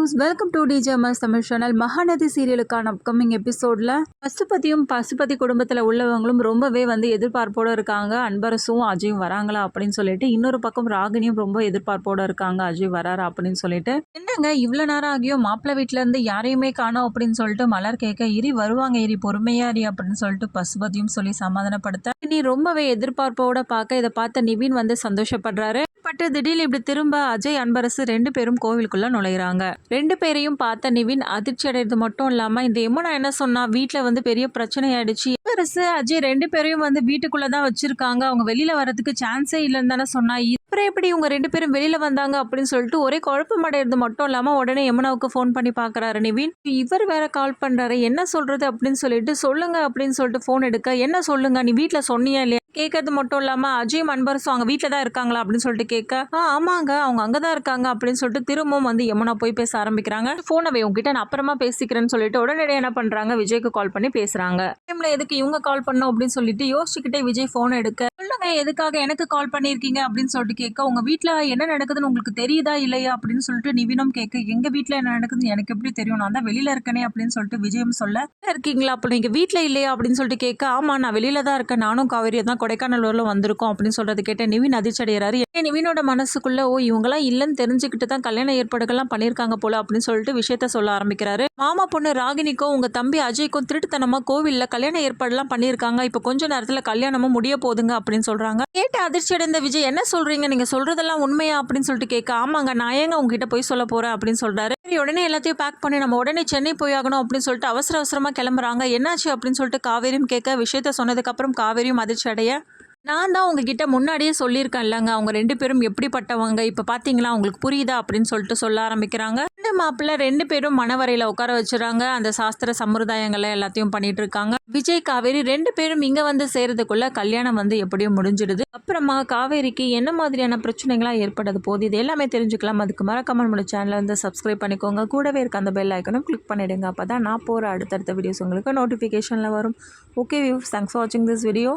Views welcome to DJMS Tamil channel. Mahanadhi சீரியலுக்கான upcoming எபிசோட்ல பசுபதி குடும்பத்தில் உள்ளவங்களும் ரொம்பவே எதிர்பார்ப்போடு இருக்காங்க. அன்பரசும் அஜயும் வராங்களா அப்படின்னு சொல்லிட்டு, இன்னொரு பக்கம் ராகினியும் ரொம்ப எதிர்பார்ப்போடு இருக்காங்க. அஜய் வராரா அப்படின்னு சொல்லிட்டு, என்னங்க இவ்வளோ நேரம் ஆகியும் மாப்பிள்ளை வீட்டில இருந்து யாரையுமே காணோம் அப்படின்னு சொல்லிட்டு மலர் கேட்க, இரி வருவாங்க இரி பொறுமையா இரி அப்படின்னு சொல்லிட்டு பசுபதியும் சொல்லி சமாதானப்படுத்த, நீ ரொம்பவே எதிர்பார்ப்போட பார்க்க இதை பார்த்த நிவின் சந்தோஷப்படுறாரு. பட்டு திடீர்னு இப்படி திரும்ப அஜய் அன்பரசு 2 பேரும் கோவிலுக்குள்ள நுழையிறாங்க. 2 பேரையும் பார்த்த நிவின் அதிர்ச்சி அடைறது மட்டும் இல்லாம, இந்த யமுனா என்ன சொன்னா, வீட்டுல பெரிய பிரச்சனை ஆயிடுச்சு, அன்பரசு அஜய் 2 பேரையும் வீட்டுக்குள்ளதான் வச்சிருக்காங்க, அவங்க வெளியில வர்றதுக்கு சான்ஸே இல்லைன்னு தானே சொன்னா, அப்புறம் எப்படி இவங்க 2 பேரும் வெளியில வந்தாங்க அப்படின்னு சொல்லிட்டு ஒரே குழப்பம் அடைறது மட்டும் இல்லாம உடனே யமுனாவுக்கு ஃபோன் பண்ணி பாக்குறாரு நிவின். இவர் வேற கால் பண்றாரு, என்ன சொல்றது அப்படின்னு சொல்லிட்டு, சொல்லுங்க அப்படின்னு சொல்லிட்டு ஃபோன் எடுக்க, என்ன சொல்லுங்க நீ வீட்டுல சொன்னியா இல்லையா கேட்கறது மட்டும் இல்லாம, அஜயும் அன்பரசும் அவங்க வீட்டுல தான் இருக்காங்களா அப்படின்னு சொல்லிட்டு கேட்க, ஆமாங்க அவங்க அங்கதான் இருக்காங்க அப்படின்னு சொல்லிட்டு திரும்பவும் யமுனா போய் பேச ஆரம்பிக்கிறாங்க. போனவை உங்ககிட்ட நான் அப்புறமா பேசிக்கிறேன்னு சொல்லிட்டு உடனடியாக என்ன பண்றாங்க, விஜய்க்கு கால் பண்ணி பேசுறாங்க. டைம்ல எதுக்கு இவங்க கால் பண்ணோம் அப்படின்னு சொல்லிட்டு யோசிச்சுக்கிட்டே விஜய் போன் எடுக்க, சொல்லுங்க எதுக்காக எனக்கு கால் பண்ணிருக்கீங்க அப்படின்னு சொல்லிட்டு கேட்க, உங்க வீட்டுல என்ன நடக்குதுன்னு உங்களுக்கு தெரியுதா இல்லையா அப்படின்னு சொல்லிட்டு நிவினும் கேட்க, எங்க வீட்டுல என்ன நடக்குதுன்னு எனக்கு எப்படி தெரியும், நான் தான் வெளியில இருக்கனே அப்படின்னு சொல்லிட்டு விஜயும் சொல்ல, இருக்கீங்களா அப்ப நீங்க வீட்டுல இல்லையா அப்படின்னு சொல்லிட்டு கேட்க, ஆமா நான் வெளியில தான் இருக்கேன், நானும் காவேரியை தான் கொடைக்கானலூர்ல வந்திருக்கோம் அப்படின்னு சொல்றது கேட்ட நிவின் அதிர்ச்சி அடைகிறாரு. நிவினோட மனசுக்குள்ள, ஓ இவங்கெல்லாம் இல்லைன்னு தெரிஞ்சுக்கிட்டு தான் கல்யாண ஏற்பாடுகள்லாம் பண்ணியிருக்காங்க போல அப்படின்னு சொல்லிட்டு விஷயத்த சொல்ல ஆரம்பிக்கிறாரு. மாமா பொண்ணு ராகினிக்கும் உங்க தம்பி அஜய்க்கும் திருட்டுத்தனமா கோவில்ல கல்யாண ஏற்பாடுலாம் பண்ணியிருக்காங்க, இப்போ கொஞ்ச நேரத்துல கல்யாணமும் முடிய போதுங்க அப்படின்னு சொல்றாங்க. கேட்ட அதிர்ச்சி அடைந்த விஜய், என்ன சொல்றீங்க நீங்க சொல்றதெல்லாம் உண்மையா அப்படின்னு சொல்லிட்டு கேட்க, ஆமாங்க நான் ஏங்க உங்ககிட்ட போய் சொல்ல போறேன் அப்படின்னு சொல்றாரு. உடனே எல்லாத்தையும் பேக் பண்ணி நம்ம உடனே சென்னை போய் ஆகணும் அப்படின்னு சொல்லிட்டு அவசரமா கிளம்புறாங்க. என்னாச்சு அப்படின்னு சொல்லிட்டு காவேரியும் கேட்க, விஷயத்த சொன்னதுக்கு அப்புறம் காவேரியும் அதிர்ச்சி அடைய, நான் தான் உங்ககிட்ட முன்னாடியே சொல்லியிருக்கேன் இல்லைங்க அவங்க 2 பேரும் எப்படிப்பட்டவங்க, இப்போ பார்த்தீங்களா உங்களுக்கு புரியுதா அப்படின்னு சொல்லிட்டு சொல்ல ஆரம்பிக்கிறாங்க. இந்த மாப்பிள்ளை 2 பேரும் மணவரையில் உட்கார வச்சுறாங்க. அந்த சாஸ்திர சம்பிரதாயங்களை எல்லாத்தையும் பண்ணிட்டு இருக்காங்க. விஜய் காவேரி 2 பேரும் இங்கே சேர்றதுக்குள்ள கல்யாணம் எப்படியும் முடிஞ்சிடுது. அப்புறமா காவேரிக்கு என்ன மாதிரியான பிரச்சனைகளாக ஏற்படுது போது இது எல்லாமே தெரிஞ்சுக்கலாம். அதுக்கு மறக்காம நம்மளோட சேனலை சப்ஸ்கிரைப் பண்ணிக்கோங்க. கூடவே இருக்க அந்த பெல் ஐக்கனும் கிளிக் பண்ணிடுங்க. அப்போ தான் நான் போகிற அடுத்தடுத்த வீடியோஸ் உங்களுக்கு நோட்டிஃபிகேஷனில் வரும். ஓகே வியூஸ், தேங்க்ஸ் ஃபார் வாட்சிங் திஸ் வீடியோ.